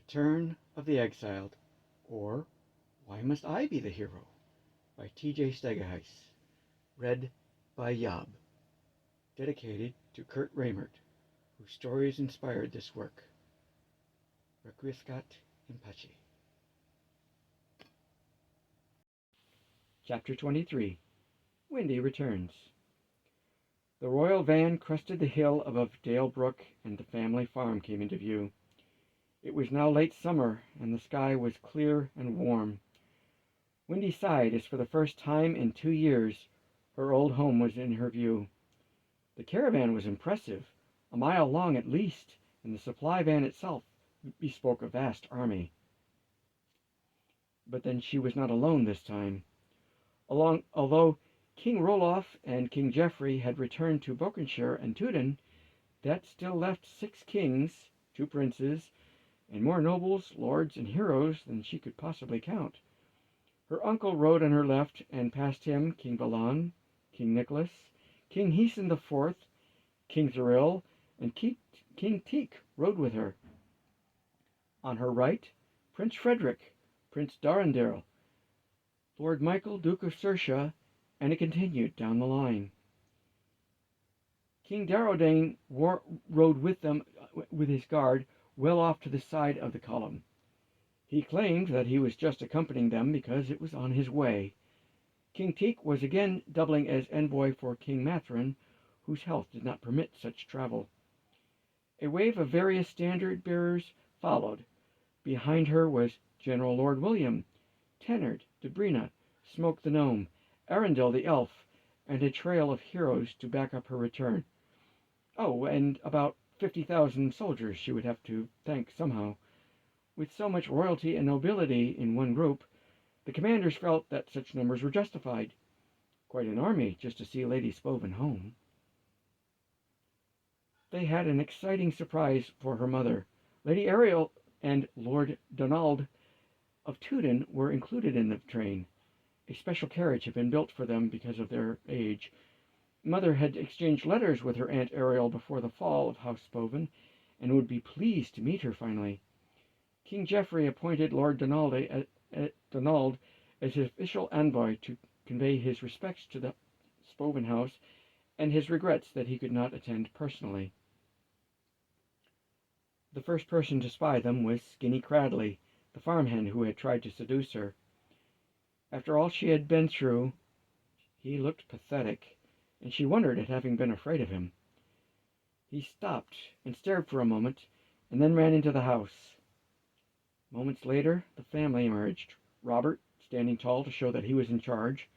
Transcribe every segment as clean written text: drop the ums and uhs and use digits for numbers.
Return of the Exiled, or Why Must I Be the Hero? By T.J. Stegaheis. Read by Yob. Dedicated to Kurt Reimert, whose stories inspired this work. Requiescat in pace. Chapter 23. Windy returns. The royal van crested the hill above Dale Brook, and the family farm came into view. It was now late summer, and the sky was clear and warm. Windy sighed as for the first time in 2 years her old home was in her view. The caravan was impressive, a mile long at least, and the supply van itself bespoke a vast army. But then she was not alone this time. Although King Roloff and King Geoffrey had returned to Bokenshire and Tewden, that still left 6 kings, 2 princes, and more nobles, lords, and heroes than she could possibly count. Her uncle rode on her left, and past him King Balan, King Nicholas, King Heeson IV, King Thuril, and King Teek rode with her. On her right, Prince Frederick, Prince Darandil, Lord Michael, Duke of Sertia, and it continued down the line. King Darodane rode with them with his guard well off to the side of the column. He claimed that he was just accompanying them because it was on his way. King Teek was again doubling as envoy for King Mathrin, whose health did not permit such travel. A wave of various standard-bearers followed. Behind her was General Lord William, Tennard, Debrina, Smoke the Gnome, Arundel the Elf, and a trail of heroes to back up her return. Oh, and about 50,000 soldiers she would have to thank somehow. With so much royalty and nobility in one group, the commanders felt that such numbers were justified. Quite an army just to see Lady Spovin home. They had an exciting surprise for her mother. Lady Ariel and Lord Donald of Tewden were included in the train. A special carriage had been built for them because of their age. Mother had exchanged letters with her Aunt Ariel before the fall of House Spovin, and would be pleased to meet her finally. King Geoffrey appointed Lord Donald as his official envoy to convey his respects to the Spovin house and his regrets that he could not attend personally. The first person to spy them was Skinny Cradley, the farmhand who had tried to seduce her. After all she had been through, he looked pathetic, and she wondered at having been afraid of him. He stopped and stared for a moment, and then ran into the house. Moments later, the family emerged, Robert standing tall to show that he was in charge,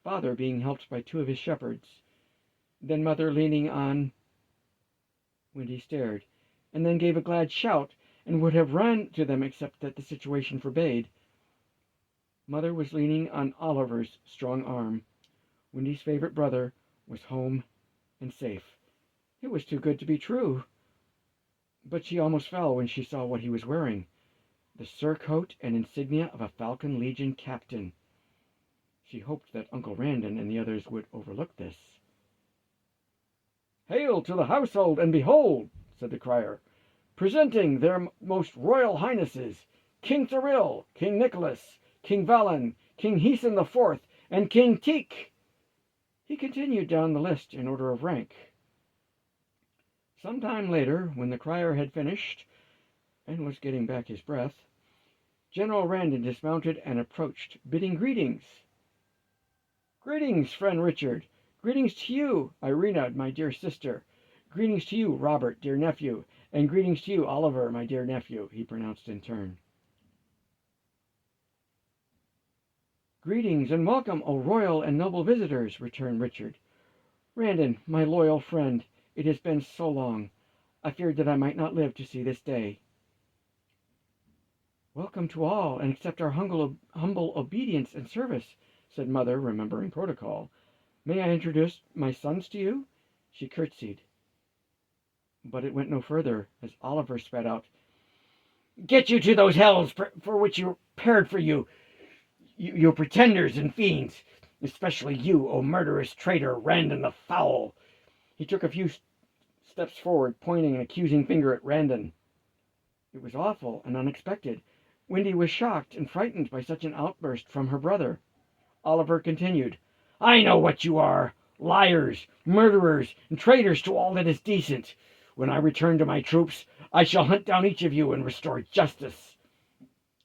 Father being helped by 2 of his shepherds, then Mother leaning on. Windy stared, and then gave a glad shout, and would have run to them except that the situation forbade. Mother was leaning on Oliver's strong arm. Windy's favorite brother was home and safe. It was too good to be true. But she almost fell when she saw what he was wearing. The surcoat and insignia of a Falcon Legion captain. She hoped that Uncle Randon and the others would overlook this. "Hail to the household, and behold," said the crier, "presenting their most royal highnesses, King Thuril, King Nicholas, King Valon, King Heeson IV, and King Teek." He continued down the list in order of rank. Some time later, when the crier had finished and was getting back his breath, General Randon dismounted and approached, bidding greetings. "Greetings, friend Richard. Greetings to you, Irina, my dear sister. Greetings to you, Robert, dear nephew. And greetings to you, Oliver, my dear nephew," he pronounced in turn. "Greetings and welcome, O royal and noble visitors," returned Richard. "Randon, my loyal friend, it has been so long. I feared that I might not live to see this day." "Welcome to all, and accept our humble obedience and service," said Mother, remembering protocol. "May I introduce my sons to you?" She curtsied. But it went no further, as Oliver spat out, "Get you to those hells for which you prepared for you pretenders and fiends, especially you, O murderous traitor, Randon the Foul." He took a few steps forward, pointing an accusing finger at Randon. It was awful and unexpected. Wendy was shocked and frightened by such an outburst from her brother. Oliver continued, "I know what you are, liars, murderers, and traitors to all that is decent. When I return to my troops, I shall hunt down each of you and restore justice."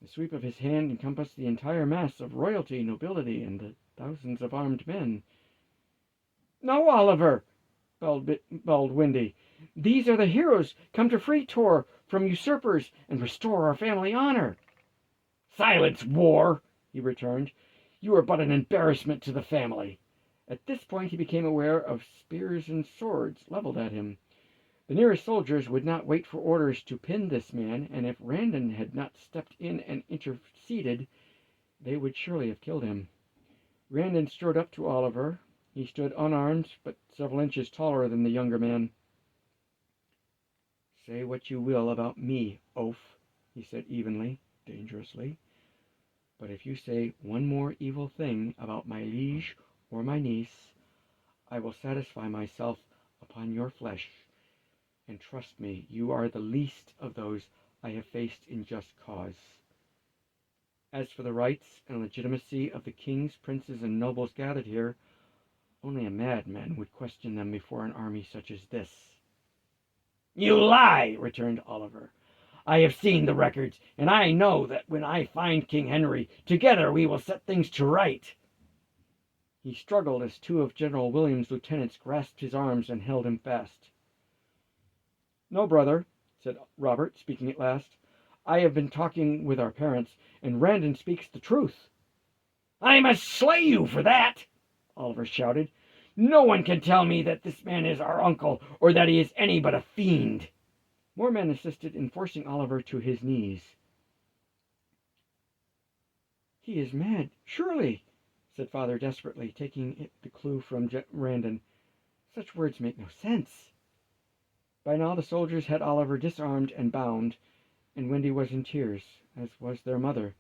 The sweep of his hand encompassed the entire mass of royalty, nobility, and the thousands of armed men. "No, Oliver!" bellowed Windy. "These are the heroes come to free Tor from usurpers and restore our family honor." "Silence, war!" he returned. "You are but an embarrassment to the family." At this point he became aware of spears and swords leveled at him. The nearest soldiers would not wait for orders to pin this man, and if Randon had not stepped in and interceded, they would surely have killed him. Randon strode up to Oliver. He stood unarmed, but several inches taller than the younger man. "Say what you will about me, oaf," he said evenly, dangerously, "but if you say one more evil thing about my liege or my niece, I will satisfy myself upon your flesh. And trust me, you are the least of those I have faced in just cause. As for the rights and legitimacy of the kings, princes, and nobles gathered here, only a madman would question them before an army such as this." "You lie!" returned Oliver. "I have seen the records, and I know that when I find King Henry, together we will set things to right." He struggled as two of General William's lieutenants grasped his arms and held him fast. "No, brother," said Robert, speaking at last. "I have been talking with our parents, and Randon speaks the truth." "I must slay you for that!" Oliver shouted. "No one can tell me that this man is our uncle, or that he is any but a fiend." More men assisted in forcing Oliver to his knees. "He is mad, surely," said father desperately, taking the clue from Randon. "Such words make no sense." By now the soldiers had Oliver disarmed and bound, and Wendy was in tears, as was their mother.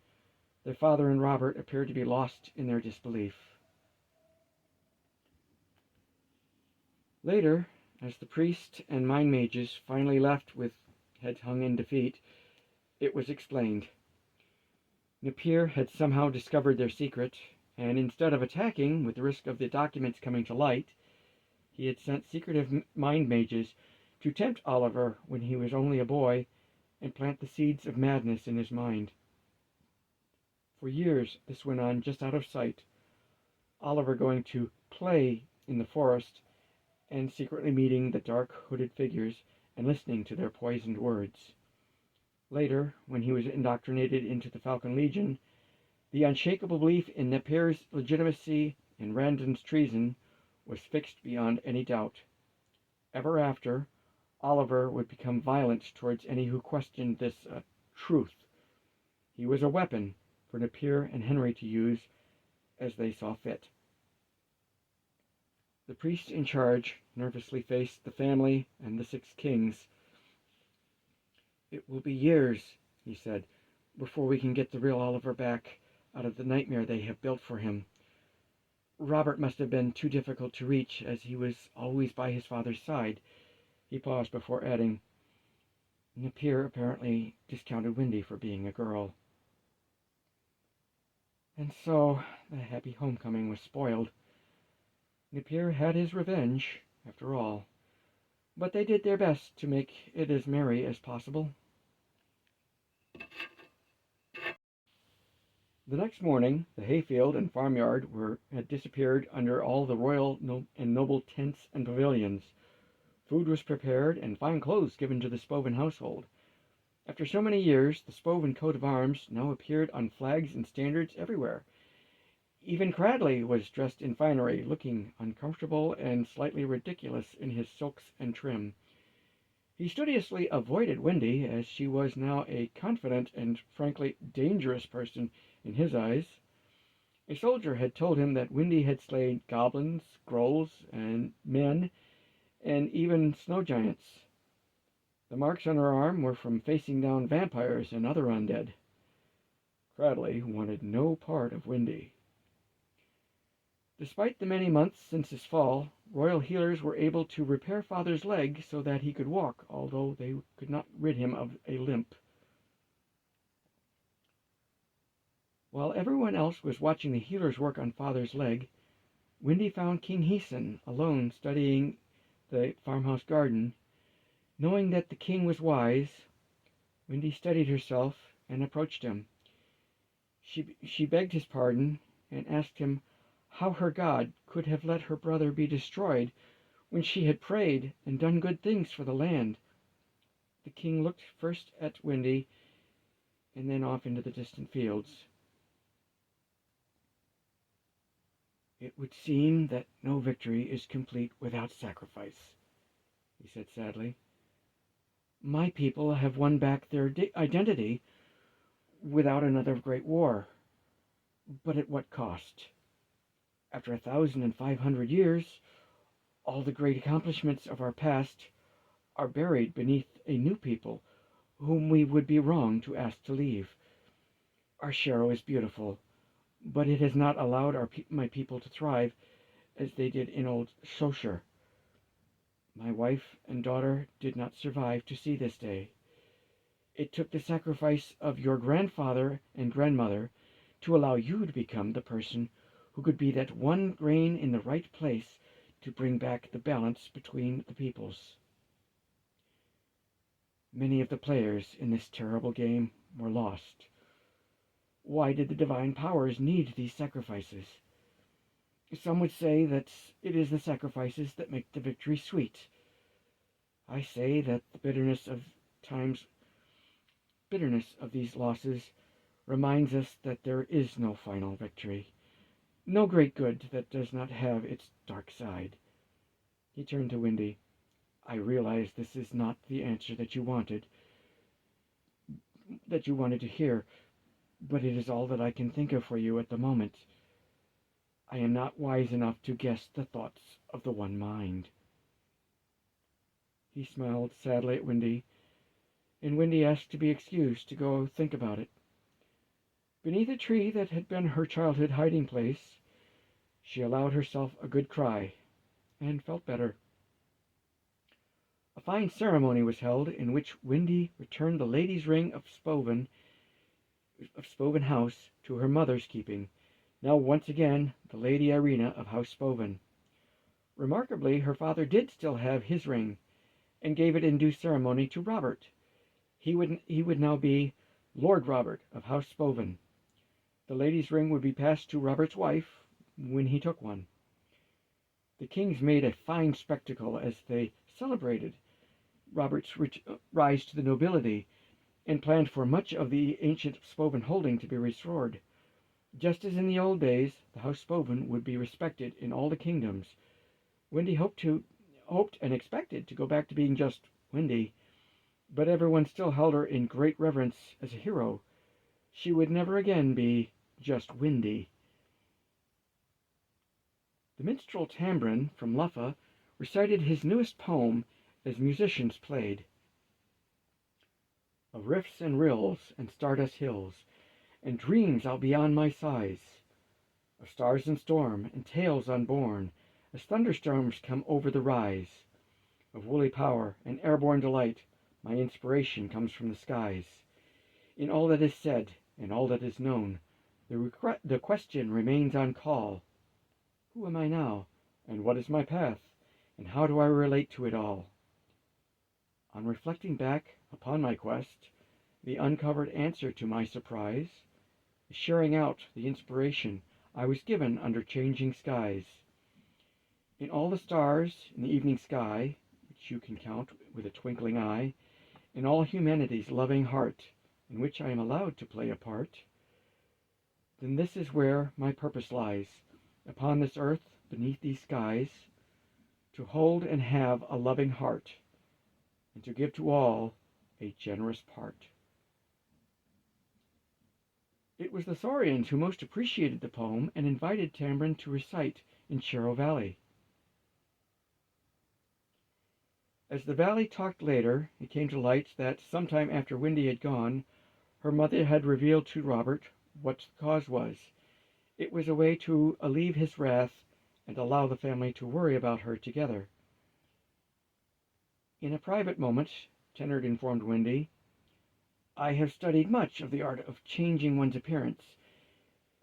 Their father and Robert appeared to be lost in their disbelief. Later, as the priest and mind mages finally left with heads hung in defeat, it was explained. Napier had somehow discovered their secret, and instead of attacking, with the risk of the documents coming to light, he had sent secretive mind mages to tempt Oliver when he was only a boy and plant the seeds of madness in his mind. For years this went on just out of sight, Oliver going to play in the forest and secretly meeting the dark hooded figures and listening to their poisoned words. Later, when he was indoctrinated into the Falcon Legion, the unshakable belief in Napier's legitimacy and Randon's treason was fixed beyond any doubt. Ever after, Oliver would become violent towards any who questioned this truth. He was a weapon for Napier and Henry to use as they saw fit. The priest in charge nervously faced the family and the 6 kings. "It will be years," he said, "before we can get the real Oliver back out of the nightmare they have built for him. Robert must have been too difficult to reach, as he was always by his father's side." He paused before adding, "Napier apparently discounted Wendy for being a girl." And so the happy homecoming was spoiled. Napier had his revenge, after all, but they did their best to make it as merry as possible. The next morning the hayfield and farmyard had disappeared under all the royal and noble tents and pavilions. Food was prepared and fine clothes given to the Spoven household. After so many years, the Spoven coat of arms now appeared on flags and standards everywhere. Even Cradley was dressed in finery, looking uncomfortable and slightly ridiculous in his silks and trim. He studiously avoided Wendy, as she was now a confident and frankly dangerous person in his eyes. A soldier had told him that Wendy had slain goblins, grolls, and men, and even snow giants. The marks on her arm were from facing down vampires and other undead. Cradley wanted no part of Wendy. Despite the many months since his fall, royal healers were able to repair father's leg so that he could walk, although they could not rid him of a limp. While everyone else was watching the healers work on Father's leg, Wendy found King Heason alone studying the farmhouse garden. Knowing that the king was wise, Wendy steadied herself and approached him. She begged his pardon and asked him how her God could have let her brother be destroyed when she had prayed and done good things for the land. The king looked first at Wendy and then off into the distant fields. "It would seem that no victory is complete without sacrifice," he said sadly. "My people have won back their identity without another great war. But at what cost? After 1,500 years, all the great accomplishments of our past are buried beneath a new people whom we would be wrong to ask to leave. Our Shero is beautiful, but it has not allowed my people to thrive as they did in old Shosher. My wife and daughter did not survive to see this day. It took the sacrifice of your grandfather and grandmother to allow you to become the person who could be that one grain in the right place to bring back the balance between the peoples. Many of the players in this terrible game were lost. Why did the divine powers need these sacrifices? Some would say that it is the sacrifices that make the victory sweet. I say that the bitterness of these losses reminds us that there is no final victory, no great good that does not have its dark side." He turned to Wendy. "I realize this is not the answer that you wanted to hear, but it is all that I can think of for you at the moment. I am not wise enough to guess the thoughts of the one mind." He smiled sadly at Wendy, and Wendy asked to be excused to go think about it. Beneath a tree that had been her childhood hiding place, she allowed herself a good cry, and felt better. A fine ceremony was held, in which Wendy returned the lady's ring of Spoven House to her mother's keeping, now once again the Lady Irina of House Spoven. Remarkably, her father did still have his ring, and gave it in due ceremony to Robert. He would now be Lord Robert of House Spoven. The lady's ring would be passed to Robert's wife when he took one. The kings made a fine spectacle as they celebrated Robert's rise to the nobility, and planned for much of the ancient Spoven holding to be restored. Just as in the old days, the House Spoven would be respected in all the kingdoms. Wendy hoped and expected to go back to being just Wendy, but everyone still held her in great reverence as a hero. She would never again be just Wendy. The minstrel Tambrin from Luffa recited his newest poem as musicians played. Of rifts and rills and stardust hills, and dreams out beyond my sighs, of stars in storm and tales unborn, as thunderstorms come over the rise, of woolly power and airborne delight, my inspiration comes from the skies. In all that is said and all that is known, the question remains on call. Who am I now, and what is my path, and how do I relate to it all? On reflecting back upon my quest, the uncovered answer to my surprise is sharing out the inspiration I was given under changing skies. In all the stars in the evening sky, which you can count with a twinkling eye, in all humanity's loving heart, in which I am allowed to play a part, then this is where my purpose lies, upon this earth, beneath these skies, to hold and have a loving heart, and to give to all a generous part. It was the Saurians who most appreciated the poem and invited Tambrin to recite in Shero Valley. As the valley talked later, it came to light that sometime after Wendy had gone, her mother had revealed to Robert what the cause was. It was a way to alleviate his wrath and allow the family to worry about her together. In a private moment, Tennard informed Wendy, "I have studied much of the art of changing one's appearance,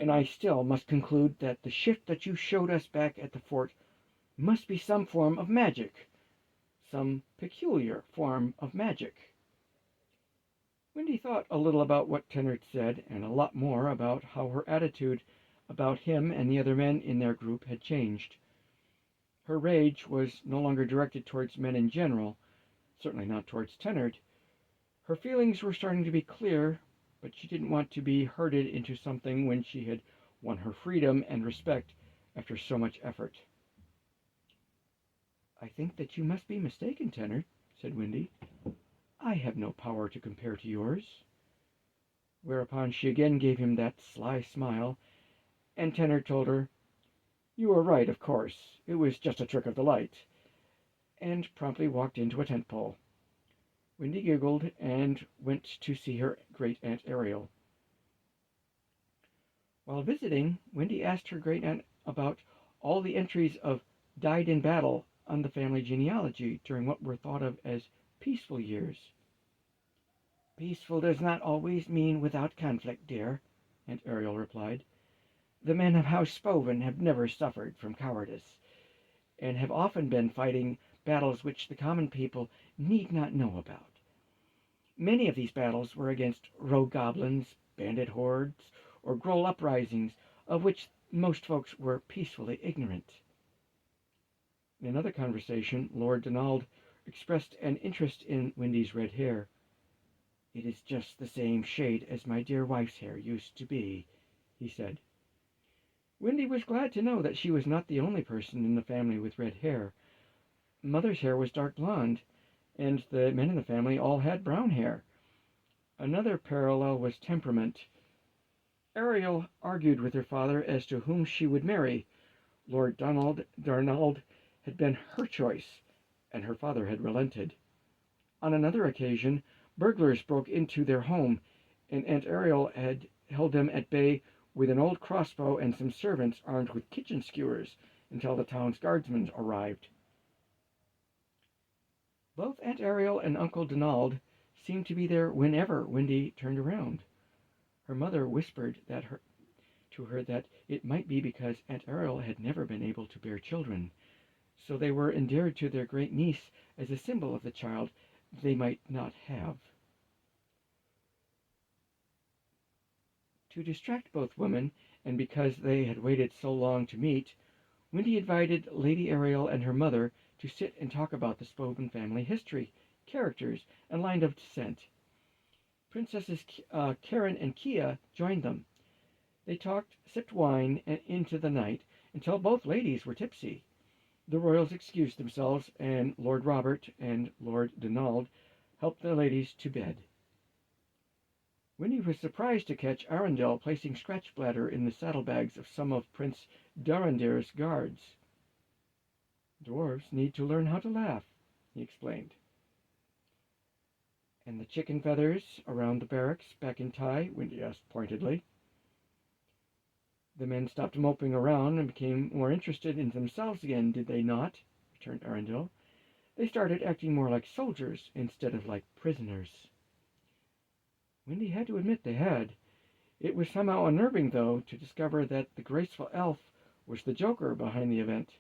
and I still must conclude that the shift that you showed us back at the fort must be some form of magic, some peculiar form of magic." Wendy thought a little about what Tennant said, and a lot more about how her attitude about him and the other men in their group had changed. Her rage was no longer directed towards men in general, certainly not towards Tennant. Her feelings were starting to be clear, but she didn't want to be herded into something when she had won her freedom and respect after so much effort. "I think that you must be mistaken, Tennant," said Wendy. "I have no power to compare to yours." Whereupon she again gave him that sly smile, and Tennant told her, "You were right, of course. It was just a trick of the light," and promptly walked into a tent pole. Wendy giggled and went to see her great-aunt Ariel. While visiting, Wendy asked her great-aunt about all the entries of "died in battle" on the family genealogy during what were thought of as peaceful years. "Peaceful does not always mean without conflict, dear," Aunt Ariel replied. "The men of House Spoven have never suffered from cowardice, and have often been fighting battles which the common people need not know about. Many of these battles were against rogue goblins, bandit hordes, or Groll uprisings, of which most folks were peacefully ignorant." In another conversation, Lord Donald expressed an interest in Wendy's red hair. "It is just the same shade as my dear wife's hair used to be," he said. Wendy was glad to know that she was not the only person in the family with red hair. Mother's hair was dark blonde, and the men in the family all had brown hair. Another parallel was temperament. Ariel argued with her father as to whom she would marry. Lord Darnald had been her choice, and her father had relented. On another occasion, burglars broke into their home, and Aunt Ariel had held them at bay with an old crossbow and some servants armed with kitchen skewers until the town's guardsmen arrived. Both Aunt Ariel and Uncle Donald seemed to be there whenever Wendy turned around. Her mother whispered to her that it might be because Aunt Ariel had never been able to bear children, so they were endeared to their great niece as a symbol of the child they might not have. To distract both women, and because they had waited so long to meet, Wendy invited Lady Ariel and her mother to sit and talk about the Spoven family history, characters, and line of descent. Princesses Karen and Kia joined them. They talked, sipped wine into the night until both ladies were tipsy. The royals excused themselves, and Lord Robert and Lord Donald helped the ladies to bed. Winnie was surprised to catch Arundel placing Scratchbladder in the saddlebags of some of Prince Dorandir's guards. "Dwarves need to learn how to laugh," he explained. "And the chicken feathers around the barracks back in Ty?" Wendy asked pointedly. "The men stopped moping around and became more interested in themselves again, did they not?" returned Arundel. "They started acting more like soldiers instead of like prisoners." Wendy had to admit they had. It was somehow unnerving, though, to discover that the graceful elf was the joker behind the event.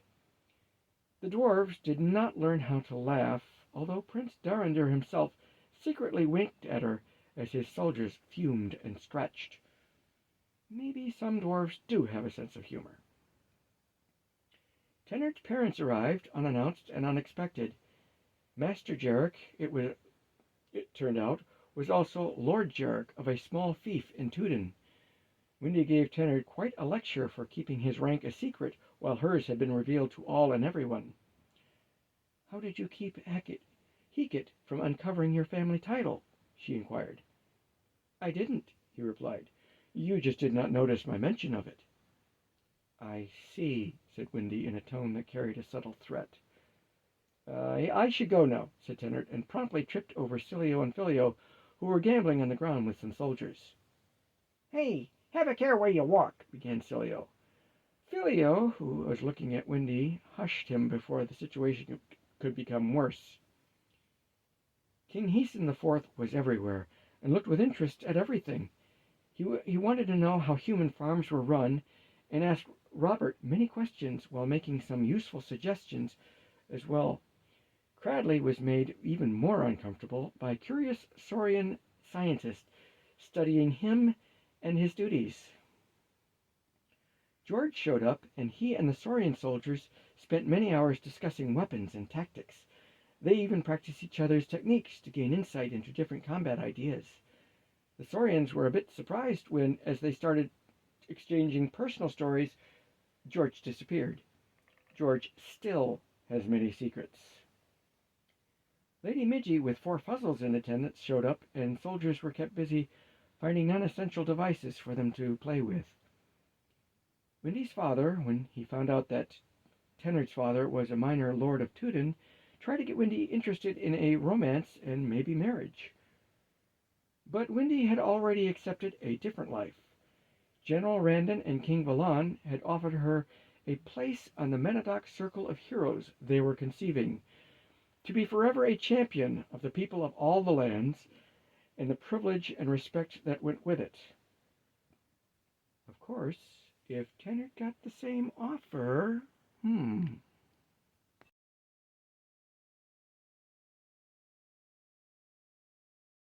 The dwarves did not learn how to laugh, although Prince Dorandir himself secretly winked at her as his soldiers fumed and scratched. Maybe some dwarves do have a sense of humor. Tennant's parents arrived, unannounced and unexpected. Master Jarek, it turned out, was also Lord Jarek of a small fief in Tuden. Wendy gave Tennant quite a lecture for keeping his rank a secret, while hers had been revealed to all and everyone. "How did you keep Heket from uncovering your family title?" she inquired. "I didn't," he replied. "You just did not notice my mention of it." "I see," said Wendy in a tone that carried a subtle threat. I should go now," said Tennant, and promptly tripped over Cilio and Filio, who were gambling on the ground with some soldiers. "Hey, have a care where you walk," began Cilio. Filio, who was looking at Wendy, hushed him before the situation could become worse. King Heason IV was everywhere, and looked with interest at everything. He wanted to know how human farms were run and asked Robert many questions while making some useful suggestions as well. Cradley was made even more uncomfortable by a curious saurian scientist studying him and his duties. George showed up, and he and the saurian soldiers spent many hours discussing weapons and tactics. They even practiced each other's techniques to gain insight into different combat ideas. The saurians were a bit surprised when, as they started exchanging personal stories, George disappeared. George still has many secrets. Lady Midgie, with 4 fuzzles in attendance, showed up, and soldiers were kept busy finding non-essential devices for them to play with. Wendy's father, when he found out that Tennard's father was a minor lord of Tooden, tried to get Wendy interested in a romance and maybe marriage. But Wendy had already accepted a different life. General Randon and King Valon had offered her a place on the Menadoc circle of heroes they were conceiving, to be forever a champion of the people of all the lands, and the privilege and respect that went with it. Of course, if Tennard got the same offer,